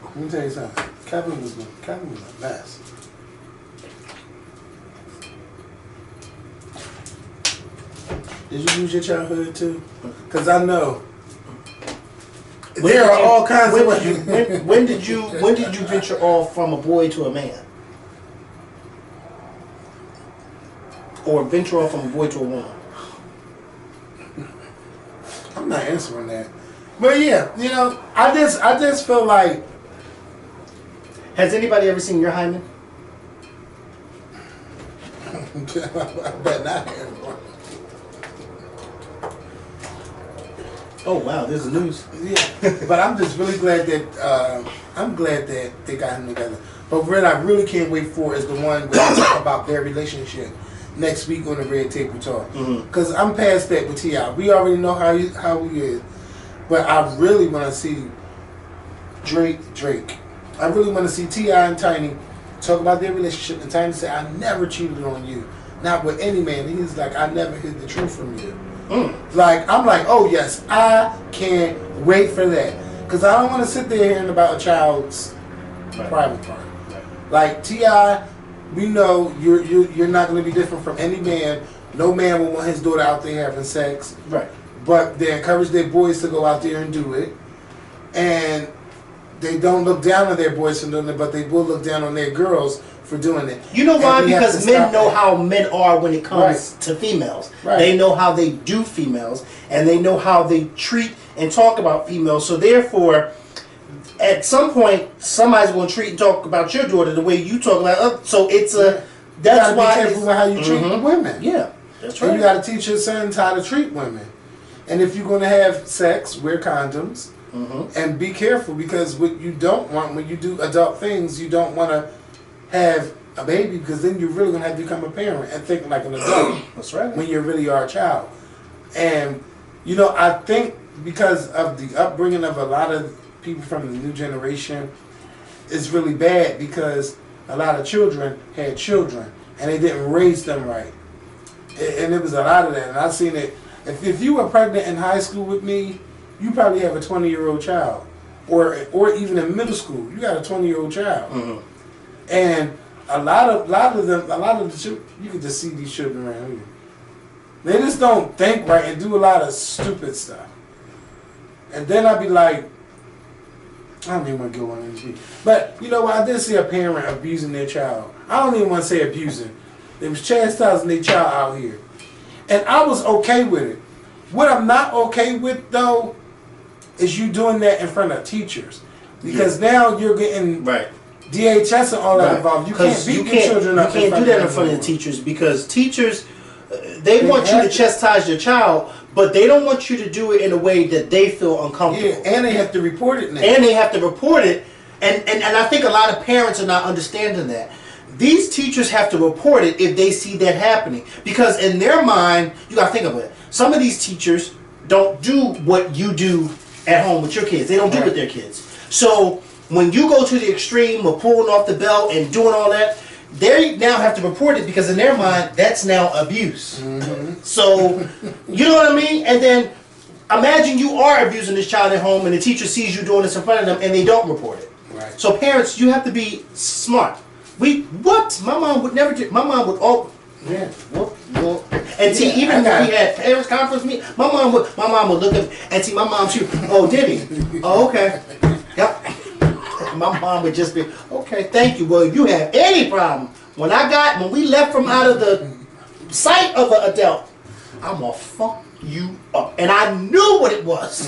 Let me tell you something. Kevin was a mess. Did you lose your childhood too? Because I know there are all kinds of ways. When did you venture off from a boy to a man? Or venture off from a boy to a woman? I'm not answering that. But yeah, I just feel like. Has anybody ever seen your hymen? I bet not have one. Oh wow, this is news. Yeah, but I'm just really glad that they got him together. But what I really can't wait for is the one where they talk about their relationship next week on the Red Table Talk. Because I'm past that with T.I. We already know how he is. But I really want to see Drake. I really want to see T.I. and Tiny talk about their relationship. And Tiny say, I never cheated on you. Not with any man. He's like, I never hid the truth from you. Like, I'm like, oh yes, I can't wait for that. Because I don't want to sit there hearing about a child's private part. Like, T.I., we know you're not going to be different from any man. No man will want his daughter out there having sex. Right. But they encourage their boys to go out there and do it. And they don't look down on their boys for doing it, but they will look down on their girls for doing it. You know why? And we have Because to men stop know that. how men are when it comes to females. Right. They know how they do females, and they know how they treat and talk about females. So therefore, at some point, somebody's going to treat and talk about your daughter the way you talk about. So it's a. That's you why. be careful with how you treat the women. Yeah, that's And right. you got to teach your sons how to treat women. And if you're going to have sex, wear condoms. And be careful, because what you don't want when you do adult things, you don't want to have a baby, because then you're really going to have to become a parent and think like an adult. That's right. When you really are a child. And, you know, I think because of the upbringing of a lot of people from the new generation, it's really bad, because a lot of children had children and they didn't raise them right. And it was a lot of that. And I've seen it. If you were pregnant in high school with me, you probably have a 20-year-old child. Or even in middle school, you got a 20-year-old child. And a lot of the children, you can just see these children around here. They just don't think right and do a lot of stupid stuff. And then I'd be like, I don't even want to go on this. But you know what? I did see a parent abusing their child. I don't even want to say abusing. They was chastising their child out here. And I was okay with it. What I'm not okay with, though, is you doing that in front of teachers. Because now you're getting DHS and all that involved. You can't beat your children up. You can't do that in front of the teachers, because teachers, they want you to chastise your child, but they don't want you to do it in a way that they feel uncomfortable. Yeah, and they have to report it now. And they have to report it. And I think a lot of parents are not understanding that. These teachers have to report it if they see that happening. Because in their mind, you got to think of it. Some of these teachers don't do what you do at home with your kids. They don't do it with their kids. So when you go to the extreme of pulling off the belt and doing all that, they now have to report it, because in their mind, that's now abuse. So, you know what I mean? And then imagine you are abusing this child at home and the teacher sees you doing this in front of them and they don't report it. Right. So parents, you have to be smart. My mom would never do. My mom would and see, even when we had parents conference meeting, my mom would look at and see my mom. Did he? Oh, okay. Yep. My mom would just be, okay, thank you. Well, if you have any problem, when we left from out of the sight of an adult, I'm gonna fuck you up. And I knew what it was.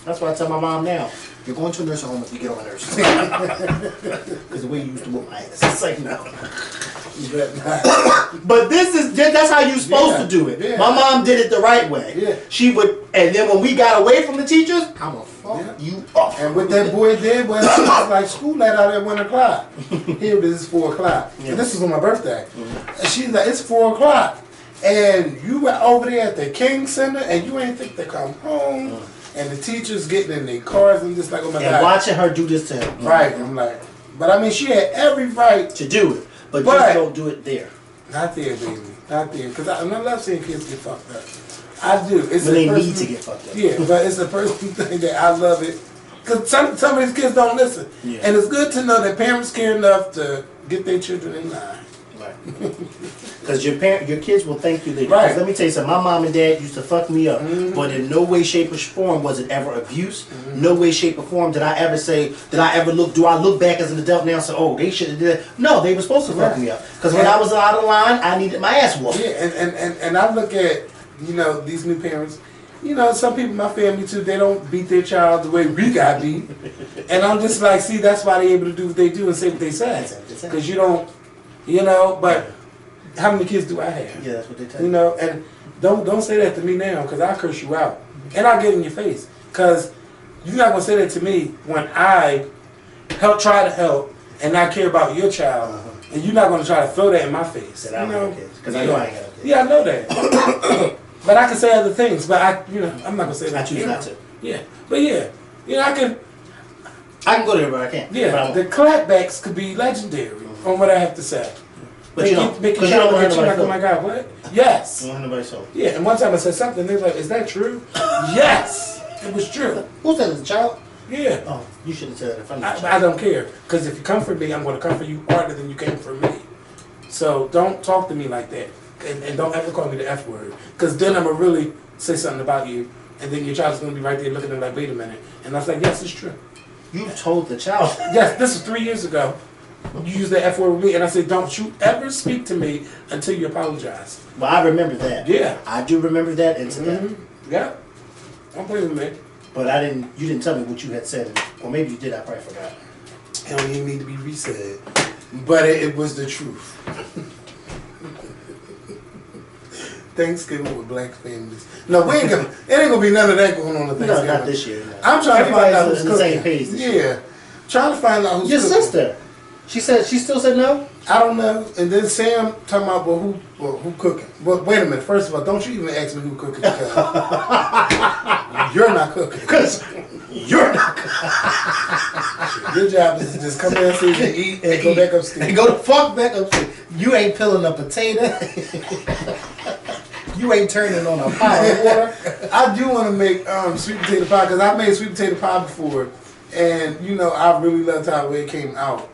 That's what I tell my mom now. You're going to a nursing home if you get on a nurse. Because the way you used to whoop my ass. It's like, no. But that's how you're supposed to do it. Yeah. My mom did it the right way. Yeah. She would, and then when we got away from the teachers, I'm gonna fuck you up. And what that boy did was like school let out at 1 o'clock. Here it is 4 o'clock. Yeah. And this is on my birthday. And she's like, it's 4 o'clock. And you were over there at the King Center and you ain't think to come home. And the teachers getting in their cars and just like, oh my God. And watching her do this to him. Right. I'm like, but I mean, she had every right to do it. But just don't do it there. Not there, baby. Not there. Because I love seeing kids get fucked up. I do. It's when they need to get fucked up. Yeah, but it's a personal thing that I love it. Because some of these kids don't listen. Yeah. And it's good to know that parents care enough to get their children in line. Right. Because your kids will thank you later. Right. Let me tell you something. My mom and dad used to fuck me up, but in no way, shape, or form was it ever abuse. No way, shape, or form did I ever say, do I look back as an adult now and say, oh, they should have did that? No, they were supposed to fuck me up. Because when I was out of line, I needed my ass whooped. Yeah, and I look at, these new parents. Some people in my family too, they don't beat their child the way we got beat. And I'm just like, see, that's why they're able to do what they do and say what they say. Because you don't, but how many kids do I have? Yeah, that's what they tell you. And don't say that to me now, because I'll curse you out. And I'll get in your face. Because you're not going to say that to me when I try to help and not care about your child. And you're not going to try to throw that in my face. Because I know I ain't got no kids. Yeah, I know that. But I can say other things. But I'm not going to say that. I choose not to. Yeah. But yeah, I can go there, but I can't. Yeah, the clapbacks could be legendary on what I have to say. But you don't want to like, oh my God, what? Yes. You don't want nobody sold. Yeah, and one time I said something, they were like, is that true? Yes, it was true. Who said it's a child? Yeah. Oh, you should have said it in front of the child. I don't care, because if you comfort me, I'm going to comfort you harder than you came for me. So don't talk to me like that, and don't ever call me the F word, because then I'm going to really say something about you and then your child's going to be right there looking at it like, wait a minute. And I was like, yes, it's true. You told the child. Yes, this is 3 years ago. You used the F word with me, and I said, don't you ever speak to me until you apologize. Well, I remember that. Yeah. I do remember that incident. Yeah. Don't play with me. But you didn't tell me what you had said. Or maybe you did, I probably forgot. It don't even need to be resaid. But it was the truth. Thanksgiving with black families. No, it ain't gonna be none of that going on at Thanksgiving. No, not this year. No. I'm trying to find out who's in the cooking. same page this year. Yeah. Trying to find out who's Your cooking. sister. She still said no? I don't know. And then Sam talking about, who cooking? But wait a minute. First of all, don't you even ask me who cooking because you're not cooking. Because you're not cooking. Your job is to just come downstairs and eat and go back upstairs. And go the fuck back upstairs. You ain't peeling a potato. You ain't turning on a pot of water. I do want to make sweet potato pie because I've made sweet potato pie before. And, I really loved how it came out.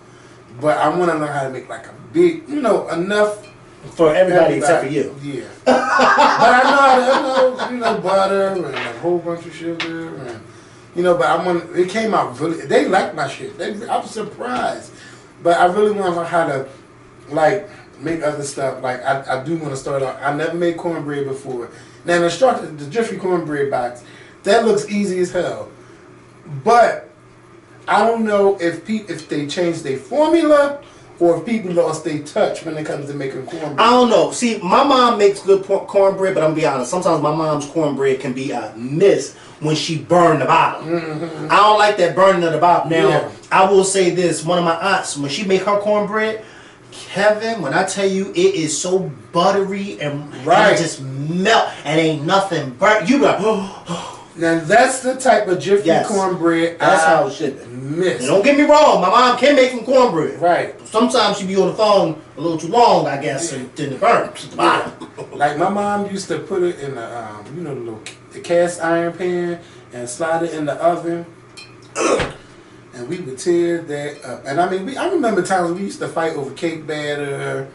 But I want to learn how to make like a big, enough for everybody except for you. Yeah. But I know how to, butter and a whole bunch of sugar and, but it came out really, they liked my shit. I was surprised. But I really want to learn how to, like, make other stuff. Like, I do want to start off. I never made cornbread before. Now, the Jiffy cornbread box, that looks easy as hell. But I don't know if they changed their formula or if people lost their touch when it comes to making cornbread. I don't know. See, my mom makes good cornbread, but I'm gonna be honest. Sometimes my mom's cornbread can be a miss when she burned the bottom. Mm-hmm. I don't like that burning of the bottom. Now, I will say this: one of my aunts, when she make her cornbread, Kevin, when I tell you, it is so buttery and it just melt and ain't nothing burnt. You like, now that's the type of Jiffy cornbread that's how it should be. Miss. And don't get me wrong, my mom can make some cornbread. Right. Sometimes she be on the phone a little too long, I guess, and then it burns. Like my mom used to put it in the cast iron pan and slide it in the oven. And we would tear that up. And I mean, I remember times we used to fight over cake batter,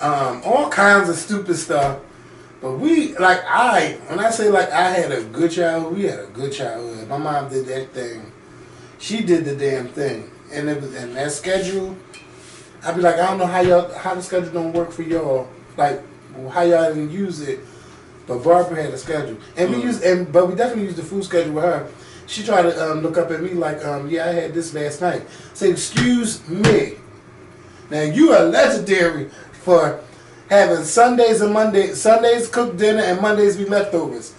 all kinds of stupid stuff. But when I say I had a good childhood, we had a good childhood. My mom did that thing. She did the damn thing. And that schedule, I'd be like, I don't know how the schedule don't work for y'all. Like, how y'all didn't use it. But Barbara had a schedule. And but we definitely used the food schedule with her. She tried to look up at me like, yeah, I had this last night. Say, excuse me. Now, you are legendary for having Sundays cooked dinner and Mondays be leftovers.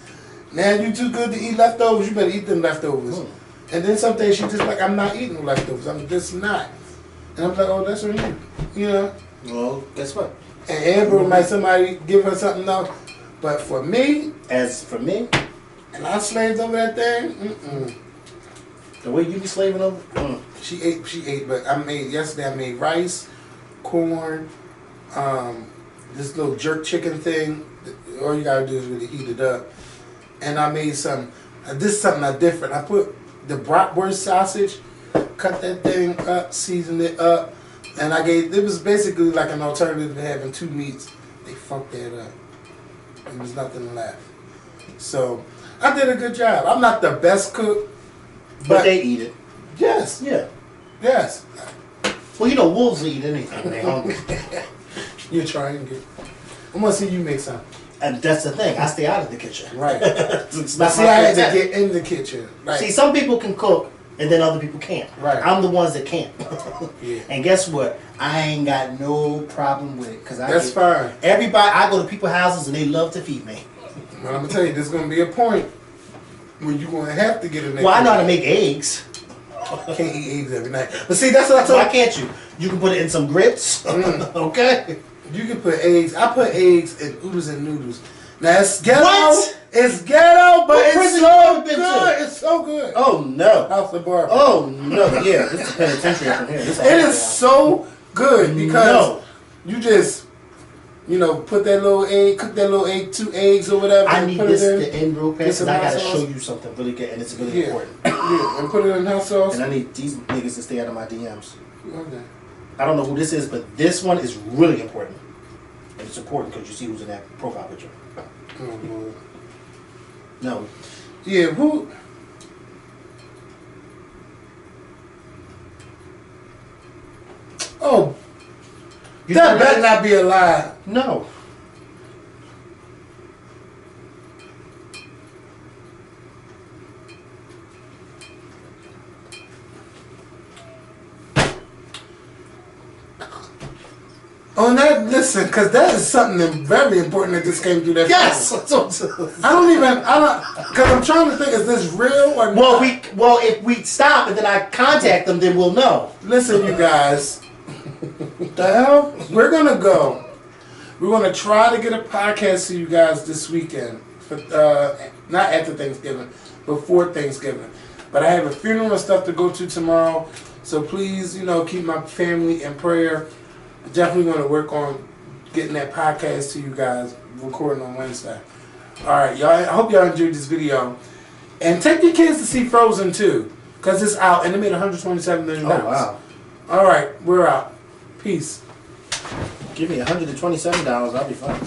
Now, you too good to eat leftovers, you better eat them leftovers. And then some days she just like, I'm not eating leftovers. I'm just not. And I'm like, oh, that's on you. Well, guess what? And Amber might somebody give her something else. But for me. As for me. And I slaved over that thing. The way you be slaving over? She ate, but yesterday I made rice, corn, this little jerk chicken thing. All you gotta do is really heat it up. And I made this is something different. I put the bratwurst sausage, cut that thing up, seasoned it up, and it was basically like an alternative to having two meats. They fucked that up. There was nothing left. So, I did a good job. I'm not the best cook. But they eat it. Yes. Yeah. Yes. Well, wolves eat anything when they're hungry. You're trying to get. I'm going to see you make something. And that's the thing. I stay out of the kitchen. Right. I had to get in the kitchen. Right. See, some people can cook, and then other people can't. Right. I'm the ones that can't. Yeah. And guess what? I ain't got no problem with it. That's fine. Everybody, I go to people's houses, and they love to feed me. But I'm going to tell you, there's going to be a point when you're going to have to get in there. Well, I know how to make eggs. Can't eat eggs every night. But see, that's what I told you. Why can't you? You can put it in some grits. Okay? You can put eggs. I put eggs in oodles and noodles. Now, it's ghetto. What? It's ghetto, but it's so good. To? It's so good. Oh, no. House of Barbara. Oh, no. Yeah, this is penitentiary from here. It is so good because you just... put that little egg, cook that little egg, 2 eggs or whatever. I need this to end real fast because I gotta sauce. show you something really good, and it's really important. Yeah, and put it in hot sauce. And I need these niggas to stay out of my DMs. Okay. I don't know who this is, but this one is really important. And it's important because you see who's in that profile picture. Oh, Lord. No. Yeah, who? Oh, that better not be a lie. No. On that, listen, because that is something very important that just came through that. Yes. Phone. Because I'm trying to think, is this real or not? Well, if we stop and then I contact them, then we'll know. Listen, you guys. The hell? We're gonna go. We're gonna try to get a podcast to you guys this weekend. For, not after Thanksgiving, before Thanksgiving. But I have a funeral and stuff to go to tomorrow. So please, keep my family in prayer. Definitely going to work on getting that podcast to you guys, recording on Wednesday. Alright, y'all. I hope y'all enjoyed this video. And take your kids to see Frozen 2. Because it's out and it made $127 million. Oh, wow. Alright, we're out. Peace. Give me $127, I'll be fine.